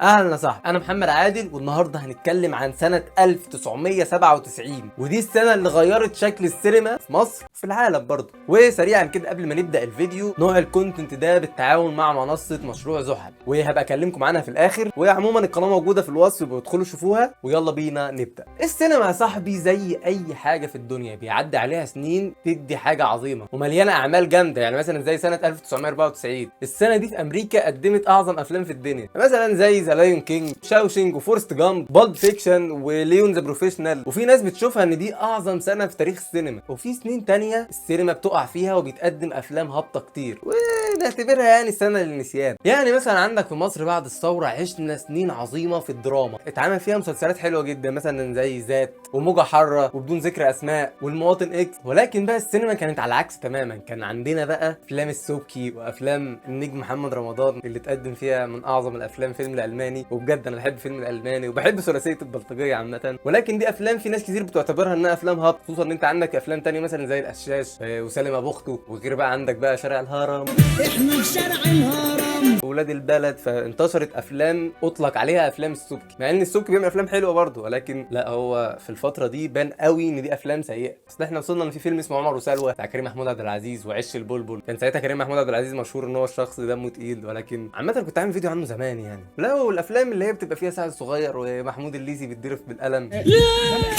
اهلا صاحبي، انا محمد عادل والنهارده هنتكلم عن سنه 1997 ودي السنه اللي غيرت شكل السينما في مصر وفي العالم برضه. وسريعا كده قبل ما نبدا الفيديو، نوع الكونتنت ده بالتعاون مع منصه مشروع زحل وهبقى اكلمكم عنها في الاخر، وعموما القناه موجوده في الوصف، يبقوا ادخلوا شوفوها. ويلا بينا نبدا. السينما يا صاحبي زي اي حاجه في الدنيا بيعدي عليها سنين تدي حاجه عظيمه ومليانه اعمال جامده، يعني مثلا زي سنه 1994 السنه دي في امريكا قدمت اعظم افلام في الدنيا، مثلا زي ذا لايون كينج، شاوشينج، وفورست جامب، بالب فيكشن، وليون ذا بروفيشنال. وفي ناس بتشوفها ان دي اعظم سنه في تاريخ السينما، وفي سنين تانية السينما بتقع فيها وبيتقدم افلام هابطه كتير ونعتبرها يعني سنه للنسيان. يعني مثلا عندك في مصر بعد الثوره عشنا سنين عظيمه في الدراما، اتعمل فيها مسلسلات حلوه جدا مثلا زي ذات وموجة حاره وبدون ذكر اسماء والمواطن اكس. ولكن بقى السينما كانت على العكس تماما، كان عندنا بقى افلام السبكي وافلام النجم محمد رمضان اللي اتقدم فيها من اعظم الافلام فيلم الالماني، وبجد انا بحب فيلم الالماني وبحب ثلاثيه البلطجيه عامه. ولكن دي افلام في ناس كتير بتعتبرها انها افلام هابط، خصوصا ان انت عندك افلام تانية مثلا زي القشاش وسالم ابو اخته، وغير بقى عندك بقى شارع الهرم، احنا في شارع الهرم، ولاد البلد. فانتشرت افلام اطلق عليها افلام السبكي، مع ان السبكي بيعمل افلام حلوه برضه، ولكن لا، هو في الفتره دي بان قوي ان دي افلام سيئه. اصل احنا وصلنا ان في فيلم اسمه عمر وسلوى بتاع كريم محمود عبد العزيز وعش البلبل، كان ساعتها كريم محمود عبد العزيز مشهور ان هو الشخص دمه تقيل، ولكن عامه كنت عامل فيديو عنه زمان يعني. لا، والافلام اللي هي بتبقى فيها سعد صغير ومحمود الليثي بيتضرب بالقلم.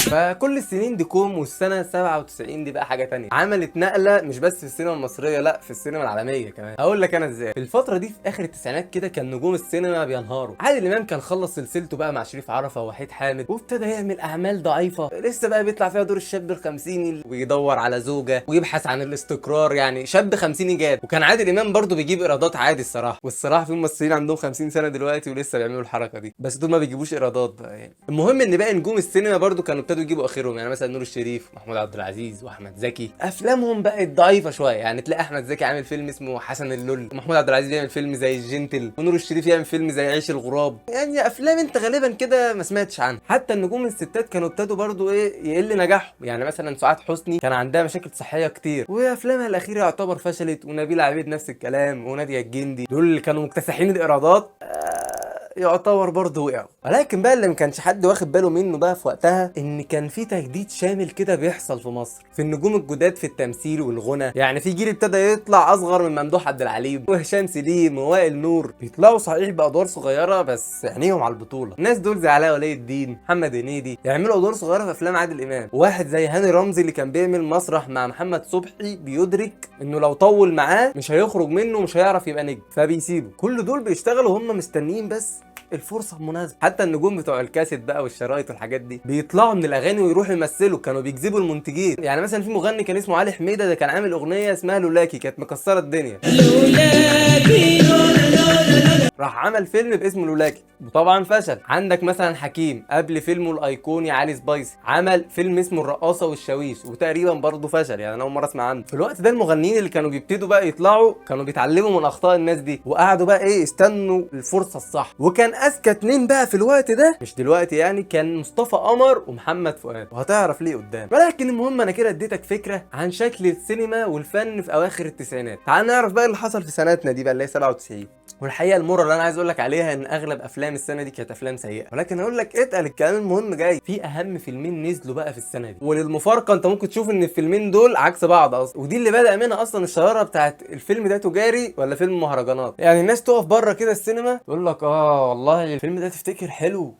فكل السنين دي كوم، والسنه 97 دي بقى حاجه تانية، عملت نقله مش بس في السينما المصريه، لا في السينما العالميه كمان. هقول لك انا ازاي. في الفتره دي في اخر التسعينات كده كان نجوم السينما بينهاروا. عادل امام كان خلص سلسلته بقى مع شريف عرفة ووحيد حامد، وابتدى يعمل اعمال ضعيفه، لسه بقى بيطلع فيها دور الشاب الخمسيني ويدور على زوجه ويبحث عن الاستقرار، يعني شاب خمسيني جاد. وكان عادل امام برضه بيجيب ايرادات عادي الصراحه، والصراحه في ممثلين عندهم 50 سنه دلوقتي ولسه بيعملوا الحركه دي، بس دول ما بيجيبوش ايرادات بقى يعني. المهم ان باقي نجوم السينما برضه كانوا ابتدوا يجيبوا اخرهم، يعني مثلا نور الشريف، محمود عبد العزيز، واحمد زكي افلامهم بقت ضعيفه شويه. يعني تلاقي احمد زكي عامل فيلم اسمه حسن اللول، ومحمود عبد العزيز يعمل فيلم زي الجنتل، ونور الشريف يعمل فيلم زي عيش الغراب، يعني افلام انت غالبا كده ما سمعتش عنها. حتى النجوم الستات كانوا ابتدوا برضو يقل نجاحهم، يعني مثلا سعاد حسني كان عندها مشاكل صحيه كتير وافلامها الاخيره يعتبر فشلت، ونبيلة عبيد نفس الكلام، وناديه الجندي، دول اللي كانوا مكتسحين الايرادات يعتبر برضه وقعوا. ولكن بقى اللي ما كانش حد واخد باله منه بقى في وقتها ان كان في تجديد شامل كده بيحصل في مصر في النجوم الجداد في التمثيل والغنى. يعني في جيل ابتدى يطلع اصغر من ممدوح عبد العليم وهشام سليم ووائل نور، بيطلعوا صحيح بادوار صغيره بس عينيهم على البطوله. الناس دول زي علاء ولي الدين، محمد هنيدي، يعملوا ادوار صغيره في افلام عادل امام. وواحد زي هاني رمزي اللي كان بيعمل مسرح مع محمد صبحي بيدرك انه لو طول معاه مش هيخرج منه، مش هيعرف يبقى نجم، فبيسيبه. كل دول بيشتغلوا هم مستنيين بس الفرصه المناسبه. حتى النجوم بتوع الكاسيت بقى والشرايط والحاجات دي بيطلعوا من الاغاني ويروحوا يمثلوا، كانوا بيجذبوا المنتجين. يعني مثلا في مغني كان اسمه علي حميده، ده كان عامل اغنيه اسمها لولاكي كانت مكسره الدنيا، راح عمل فيلم باسم لولاكي وطبعا فشل. عندك مثلا حكيم قبل فيلمه الايقوني علي سبايسي عمل فيلم اسمه الرقاصه والشاويش وتقريبا برضه فشل، يعني انا اول مره اسمع عنه. في الوقت ده المغنيين اللي كانوا بيبتدوا بقى يطلعوا كانوا بيتعلموا من اخطاء الناس دي، وقعدوا بقى يستنوا الفرصه الصح. وكان اذكى اتنين بقى في الوقت ده، مش دلوقتي يعني، كان مصطفى قمر ومحمد فؤاد، وهتعرف ليه قدام. ولكن المهم انا كده اديتك فكره عن شكل السينما والفن في اواخر التسعينات. تعال نعرف بقى اللي حصل في سنتنا دي بقى اللي هي 97. والحقيقه المره اللي انا عايز اقول لك عليها ان اغلب افلام السنه دي كانت افلام سيئه، ولكن اقول لك اتقل الكلام المهم جاي. في اهم فيلمين نزلوا بقى في السنه دي، وللمفارقه انت ممكن تشوف ان الفيلمين دول عكس بعض اصلا، ودي اللي بدا منها اصلا الشراره بتاعت الفيلم ده تجاري ولا فيلم مهرجانات. يعني الناس تقف بره كده السينما تقول لك والله الفيلم ده تفتكر حلو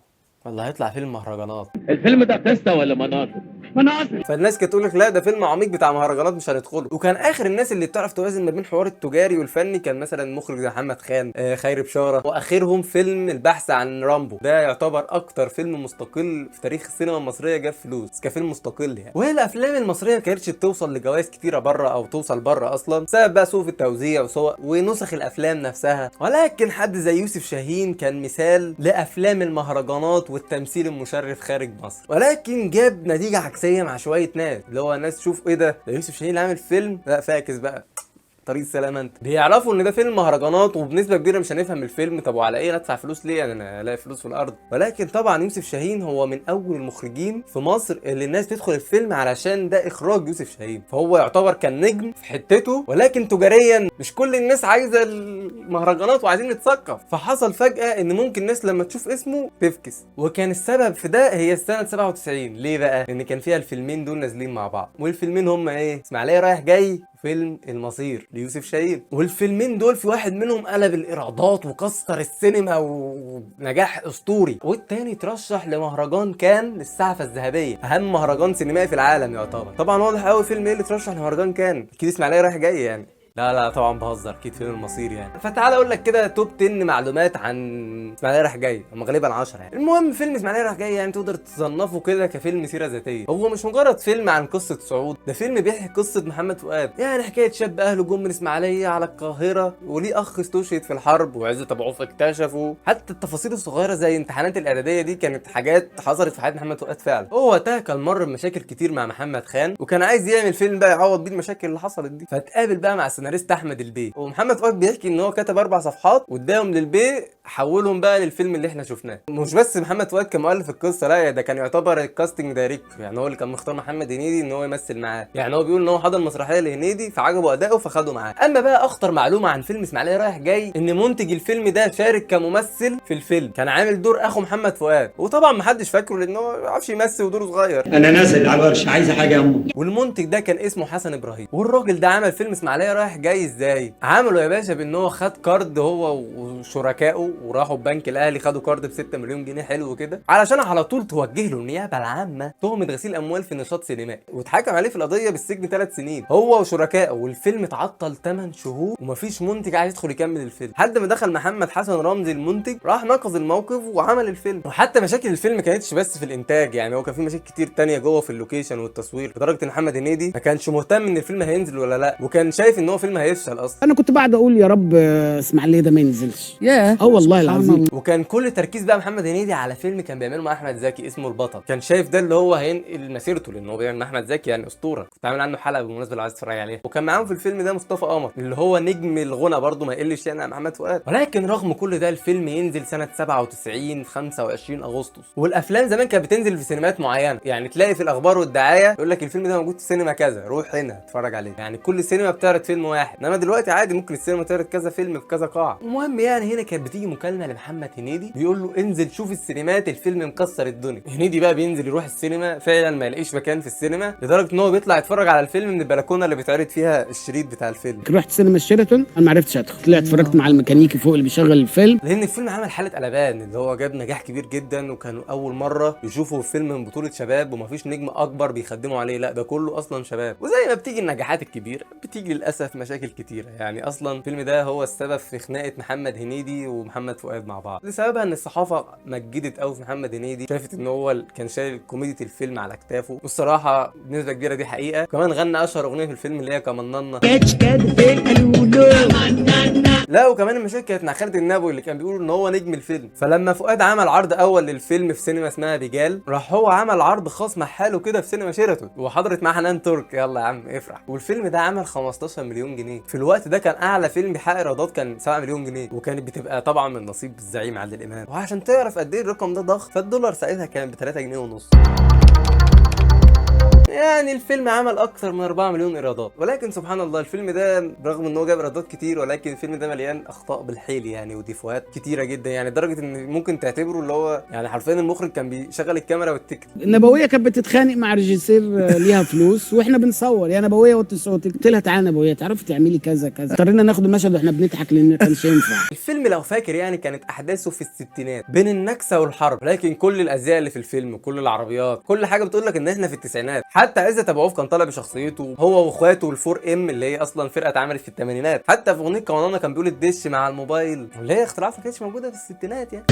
والله هيطلع فيلم مهرجانات، الفيلم ده قصة ولا مناظر؟ مناظر. فالناس كانت تقول لك لا ده فيلم عميق بتاع مهرجانات مش هندخله. وكان اخر الناس اللي بتعرف توازن ما بين حوار التجاري والفني كان مثلا مخرج زي محمد خان، خيري بشاره، واخرهم فيلم البحث عن رامبو، ده يعتبر اكتر فيلم مستقل في تاريخ السينما المصريه جاب فلوس كفيلم مستقل يعني. وهي الافلام المصريه ما كانتش بتوصل لجوائز كتيره بره او توصل بره اصلا بسبب بقى سوء في التوزيع وسوء ونسخ الافلام نفسها. ولكن حد زي يوسف شاهين كان مثال لافلام المهرجانات والتمثيل المشرف خارج مصر، ولكن جاب نتيجه عكسيه مع شويه ناس، اللي هو ناس تشوف ايه ده يوسف شاهين اللي عامل فيلم، لا فاكس بقى طريق السلامه انت. بيعرفوا ان ده فيلم مهرجانات وبنسبه كبيره مش هنفهم الفيلم. طب وعلى ايه ندفع فلوس ليه يعني؟ انا الاقي فلوس في الارض. ولكن طبعا يوسف شاهين هو من اول المخرجين في مصر اللي الناس تدخل الفيلم علشان ده اخراج يوسف شاهين، فهو يعتبر كان نجم في حتته. ولكن تجاريا مش كل الناس عايزه المهرجانات وعايزين نتثقف، فحصل فجاه ان ممكن الناس لما تشوف اسمه تفكس. وكان السبب في ده هي السنه 97. ليه بقى؟ لان كان فيها الفيلمين دول نازلين مع بعض، والفيلمين هم ايه؟ اسماعيليه رايح جاي، فيلم المصير ليوسف شاهين. والفيلمين دول في واحد منهم قلب الايرادات وكسر السينما ونجاح اسطوري، والتاني ترشح لمهرجان كان للسعفة الذهبية، اهم مهرجان سينمائي في العالم يعتبر. طبعا واضح قوي فيلم ايه اللي ترشح لمهرجان كان، اكيد اسماعيليه رايح جاي يعني. لا طبعا بهزر، اكيد فيلم المصير يعني. فتعال اقول لك كده توب 10 معلومات عن اسماعيليه رايح جاي، هم غالبا 10 يعني. المهم فيلم اسماعيليه رايح جاي يعني تقدر تصنفه كده كفيلم سيره ذاتيه. هو مش مجرد فيلم عن قصه صعود، ده فيلم بيحكي قصه محمد فؤاد، يعني حكايه شاب اهله جم من اسماعيليه على القاهره وليه اخ استشهد في الحرب وعزت ابو عوف اكتشفه. حتى التفاصيل الصغيره زي امتحانات الاعداديه دي كانت حاجات حصلت في حياه محمد فؤاد فعلا. هو وقتها كان مر بمشاكل كتير مع محمد خان، وكان عايز يعمل فيلم بقى يعوض بيه المشاكل اللي حصلت دي. فتقابل بقى مع السيناريست احمد البيه، ومحمد فؤاد بيحكي ان هو كتب 4 صفحات واداهم للبيه حولهم بقى للفيلم اللي احنا شفناه. مش بس محمد فؤاد كان مؤلف القصه، لا ده كان يعتبر الكاستنج دايركتور، يعني هو اللي كان مختار محمد هنيدي ان هو يمثل معاه. يعني هو بيقول ان هو حضر مسرحيه لهنيدي فعجبه اداؤه فخده معاه. اما بقى اخطر معلومه عن فيلم اسماعيليه رايح جاي ان منتج الفيلم ده شارك كممثل في الفيلم، كان عامل دور اخو محمد فؤاد، وطبعا محدش فاكره لان هو ما بيعرفش يمثل ودوره صغير. انا نازل على الورش، عايزه حاجه يا امي. والمنتج ده كان اسمه حسن ابراهيم. والراجل ده عمل فيلم اسماعيليه رايح جاي ازاي؟ عمله يا باشا بان هو خد كارد هو وشركائه وراحوا البنك الاهلي خدوا كارد ب 6 مليون جنيه حلو كده، علشان على طول توجه له النيابه العامه تهمه غسيل اموال في نشاط سينمائي، واتحكم عليه في القضيه بالسجن 3 سنين هو وشركائه. والفيلم اتعطل 8 شهور ومفيش منتج عايز يدخل يكمل الفيلم، لحد ما دخل محمد حسن رمزي المنتج راح نقض الموقف وعمل الفيلم. وحتى مشاكل الفيلم ما كانتش بس في الانتاج، يعني هو كان في مشاكل كتير تانية جوه في اللوكيشن والتصوير، لدرجه ان محمد هنيدي ما كانش مهتم ان الفيلم هينزل ولا لا، وكان شايف ان هو فيلم هيفشل اصلا. انا كنت بعد اقول يا رب اسماعيليه ده ما ينزلش. والله العظيم. وكان كل تركيز بقى محمد هنيدي على فيلم كان بيعمله مع احمد زكي اسمه البطل، كان شايف ده اللي هو هينقل مسيرته لان هو بيعمل مع احمد زكي يعني اسطوره، كنت عامل عنه حلقه بالمناسبه لو عايز تتفرج عليها. وكان معاهم في الفيلم ده مصطفى قمر اللي هو نجم الغنى برضه ما يقلش يعني عن محمد فؤاد. ولكن رغم كل ده الفيلم ينزل سنه 97 في 25 اغسطس. والافلام زمان كانت بتنزل في سينمات معينه، يعني تلاقي في الاخبار والدعايه يقول لك الفيلم ده موجود في سينما كذا روح هنا اتفرج عليه، يعني كل سينما بتعرض فيلم واحد. انما دلوقتي عادي ممكن السينما تعرض كذا فيلم في كذا قاعه. المهم يعني هنا كانت بتيجي مكالمه لمحمد هنيدي بيقول له انزل شوف السينمات الفيلم مكسر الدنيا. هنيدي بقى بينزل يروح السينما فعلا ما يلاقيش مكان في السينما، لدرجه ان هو بيطلع يتفرج على الفيلم من البلكونه اللي بيتعرض فيها الشريط بتاع الفيلم. رحت سينما الشيراتون، انا ما عرفتش ادخل، طلعت اتفرجت مع الميكانيكي فوق اللي بيشغل الفيلم، لان الفيلم عمل حاله قلبان اللي هو جاب نجاح كبير جدا، وكانوا اول مره يشوفوا فيلم من بطوله شباب ومفيش نجم اكبر بيخدموا عليه، لا ده كله اصلا شباب. وزي ما بتيجي النجاحات الكبيره بتيجي للاسف مشاكل كتيره، يعني اصلا الفيلم ده هو السبب في خناقه محمد هنيدي ومحمد فؤاد مع بعض، لسببها ان الصحافه مجدت قوي في محمد هنيدي، شافت ان هو كان شايل كوميديا الفيلم على كتافه، والصراحه بنسبه كبيره دي حقيقه. كمان غنى اشهر اغنيه في الفيلم اللي هي كمننا. لا وكمان المشاكل كانت مع خالد النبوي اللي كان بيقول ان هو نجم الفيلم. فلما فؤاد عمل عرض اول للفيلم في سينما اسمها بيجال، راح هو عمل عرض خاص مع حاله كده في سينما شيراتون، وحضرت معاه حنان ترك، يلا يا عم افرح. والفيلم ده عمل 15 مليون جنيه في الوقت ده، كان اعلى فيلم بيحقق ايرادات كان 7 مليون جنيه، وكانت بتبقى طبعا من نصيب الزعيم عادل امام. وعشان تعرف قد ايه الرقم ده ضخم، فالدولار ساعتها كان ب 3 جنيه ونص. يعني الفيلم عمل اكتر من 4 مليون ايرادات. ولكن سبحان الله الفيلم ده رغم ان هو جاب ايرادات كتير، ولكن الفيلم ده مليان اخطاء بالحيل يعني وديفوهات كتيره جدا، يعني لدرجه ان ممكن تعتبره اللي هو يعني حرفيا المخرج كان بيشغل الكاميرا والتكت. النبويه كانت بتتخانق مع ريجيسير ليها فلوس واحنا بنصور، يا نبويه وطي صوتك، قلت لها تعالى نبويه تعرفي تعملي كذا كذا، اضطرينا ناخد المشهد واحنا بنضحك لان ما كانش ينفع. الفيلم لو فاكر يعني كانت احداثه في الستينات بين النكسه والحرب، لكن كل الازياء اللي في الفيلم كل العربيات كل حاجه بتقول لك ان احنا في التسعينات. حتى عزت ابو عوف كان طالع بشخصيته هو واخواته الفور ام اللي هي اصلا فرقه اتعملت في الثمانينات. حتى في اغنيه كمانانا كان بيقول الدش مع الموبايل، اللي هي اختراعات ما كانتش موجوده في الستينات يعني.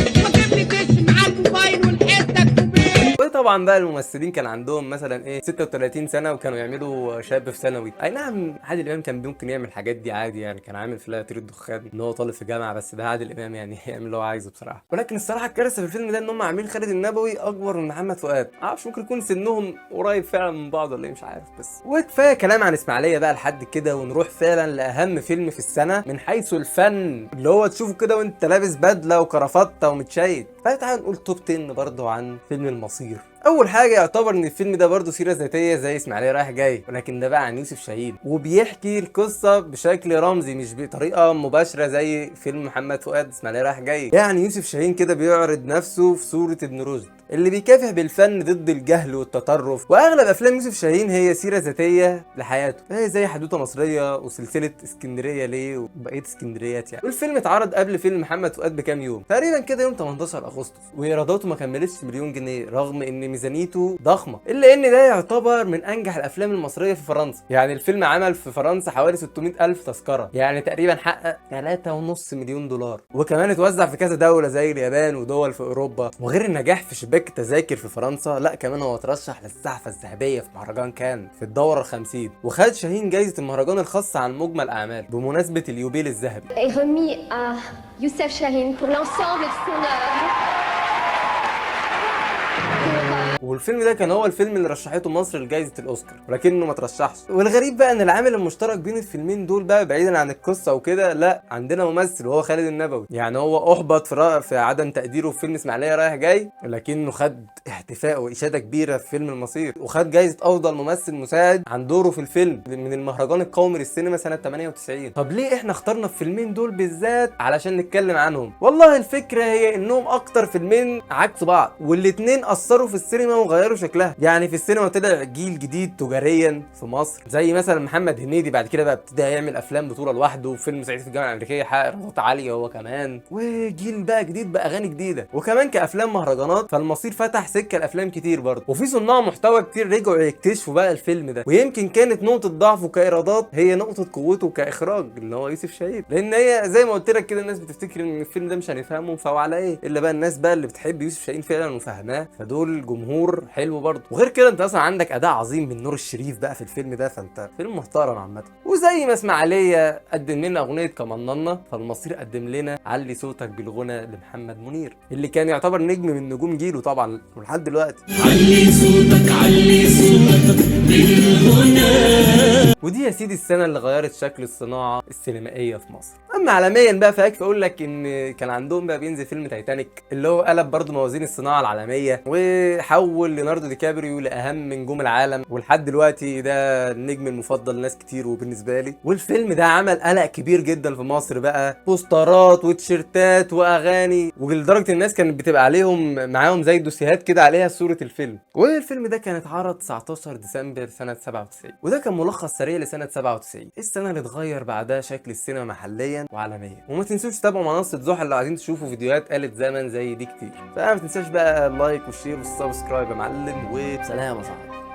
وطبعا بقى الممثلين كان عندهم مثلا ايه 36 سنه وكانوا يعملوا شاب في ثانوي. اي نعم عادل امام كان ممكن يعمل الحاجات دي عادي، يعني كان عامل في لا يطير الدخان ان هو طالب في جامعه، بس ده عادل امام يعني يعمل اللي هو عايزه بصراحه. ولكن الصراحه الكارثه في الفيلم ده ان هم عاملين خالد النبوي اكبر من محمد فؤاد، معرفش ممكن يكون سنهم قريب فعلا من بعض ولا ايه مش عارف. بس وكفايه كلام عن اسماعيليه بقى لحد كده، ونروح فعلا لاهم فيلم في السنه من حيث الفن، اللي هو تشوفه كده وانت لابس بدله وكرافته ومتشيد. فتعال نقول توب 10 برضه عن فيلم المصير. اول حاجه يعتبر ان الفيلم ده برضه سيره ذاتيه زي اسماعيليه رايح جاي، ولكن ده بقى عن يوسف شاهين، وبيحكي القصه بشكل رمزي مش بطريقه مباشره زي فيلم محمد فؤاد اسماعيليه رايح جاي. يعني يوسف شاهين كده بيعرض نفسه في صوره ابن رشد اللي بيكافح بالفن ضد الجهل والتطرف. واغلب افلام يوسف شاهين هي سيره ذاتيه لحياته، هي زي حدوته مصريه وسلسله اسكندريه ليه وبقيه اسكندريات يعني. والفيلم اتعرض قبل فيلم محمد فؤاد بكام يوم تقريبا كده، يوم 18 اغسطس، وايراداته ما كملتش مليون جنيه رغم ان ميزانيته ضخمه، الا ان ده يعتبر من انجح الافلام المصريه في فرنسا. يعني الفيلم عمل في فرنسا حوالي 600,000 تذكره، يعني تقريبا حقق 3.5 مليون دولار، وكمان اتوزع في كذا دوله زي اليابان ودول في اوروبا. وغير النجاح في شباك التذاكر في فرنسا، لا كمان هو اترشح للزعفه الذهبيه في مهرجان كان في الدوره ال50، وخد شاهين جايزه المهرجان الخاصه عن مجمل اعمال بمناسبه اليوبيل الذهبي. est remis à Youssef Chahine pour l'ensemble de son œuvre. والفيلم ده كان هو الفيلم اللي رشحته مصر لجائزة الأوسكار، ولكنه ما ترشحش. والغريب بقى ان العامل المشترك بين الفيلمين دول بقى بعيدا عن القصة وكده، لا عندنا ممثل وهو خالد النبوي. يعني هو احبط في عدم تقديره في فيلم اسماعيلية رايح جاي، لكنه خد احتفاء وإشادة كبيرة في فيلم المصير، وخد جائزة أفضل ممثل مساعد عن دوره في الفيلم من المهرجان القومي للسينما سنة 98. طب ليه احنا اخترنا الفيلمين دول بالذات علشان نتكلم عنهم؟ والله الفكرة هي انهم اكتر فيلمين عكس بعض، والاتنين اثروا في السينما وغيروا شكلها. يعني في السينما طلع جيل جديد تجاريا في مصر، زي مثلا محمد هنيدي بعد كده بقى ابتدى يعمل افلام بطوله لوحده، وفيلم صعيدي في الجامعه الامريكيه حقق ايرادات عاليه هو كمان، وجيل بقى جديد باغاني جديده. وكمان كافلام مهرجانات فالمصير فتح سكه لافلام كتير برضه، وفي صناع محتوى كتير رجعوا يكتشفوا بقى الفيلم ده. ويمكن كانت نقطه ضعفه كايرادات هي نقطه قوته كاخراج اللي هو يوسف شاهين، لان هي زي ما قلت لك كده الناس بتفتكر ان الفيلم ده مش هنفهمه، فهو على ايه الا بقى الناس بقى اللي بتحب يوسف شاهين فعلا وفاهماه، فدول جمهور حلو برضه. وغير كده انت اصلا عندك اداء عظيم من نور الشريف بقى في الفيلم ده، فانت فيلم محترم عامه. وزي ما اسماعيليه قدم لنا اغنيه كمننا، فالمصير قدم لنا علي صوتك بالغنى لمحمد منير اللي كان يعتبر نجم من نجوم جيله طبعا ولحد دلوقتي. علي صوتك علي صوتك بالغنى. ودي يا سيدي السنه اللي غيرت شكل الصناعه السينمائيه في مصر. اما عالميا بقى فيكفي اقول لك ان كان عندهم بقى بينزل فيلم تايتانيك اللي هو قلب برضه موازين الصناعه العالميه، وحول ليوناردو دي كابريو لاهم نجوم العالم، ولحد دلوقتي ده النجم المفضل لناس كتير وبالنسبه لي. والفيلم ده عمل قلق كبير جدا في مصر بقى، بوسترات وتيشيرتات واغاني، ولدرجه الناس كانت بتبقى عليهم معاهم زي دوسيهات كده عليها صوره الفيلم. والفيلم ده كان اتعرض 19 ديسمبر سنه 97، وده كان ملخص سريع لسنه 97، السنه اللي اتغير بعدها شكل السينما محليا وعالميا. وما تنسوش تتابعوا منصه زحل لو عايزين تشوفوا فيديوهات آلة زمن زي دي كتير. فما تنساش بقى اللايك والشير والسبسكرايب يا معلم، وسلام يا صاحبي.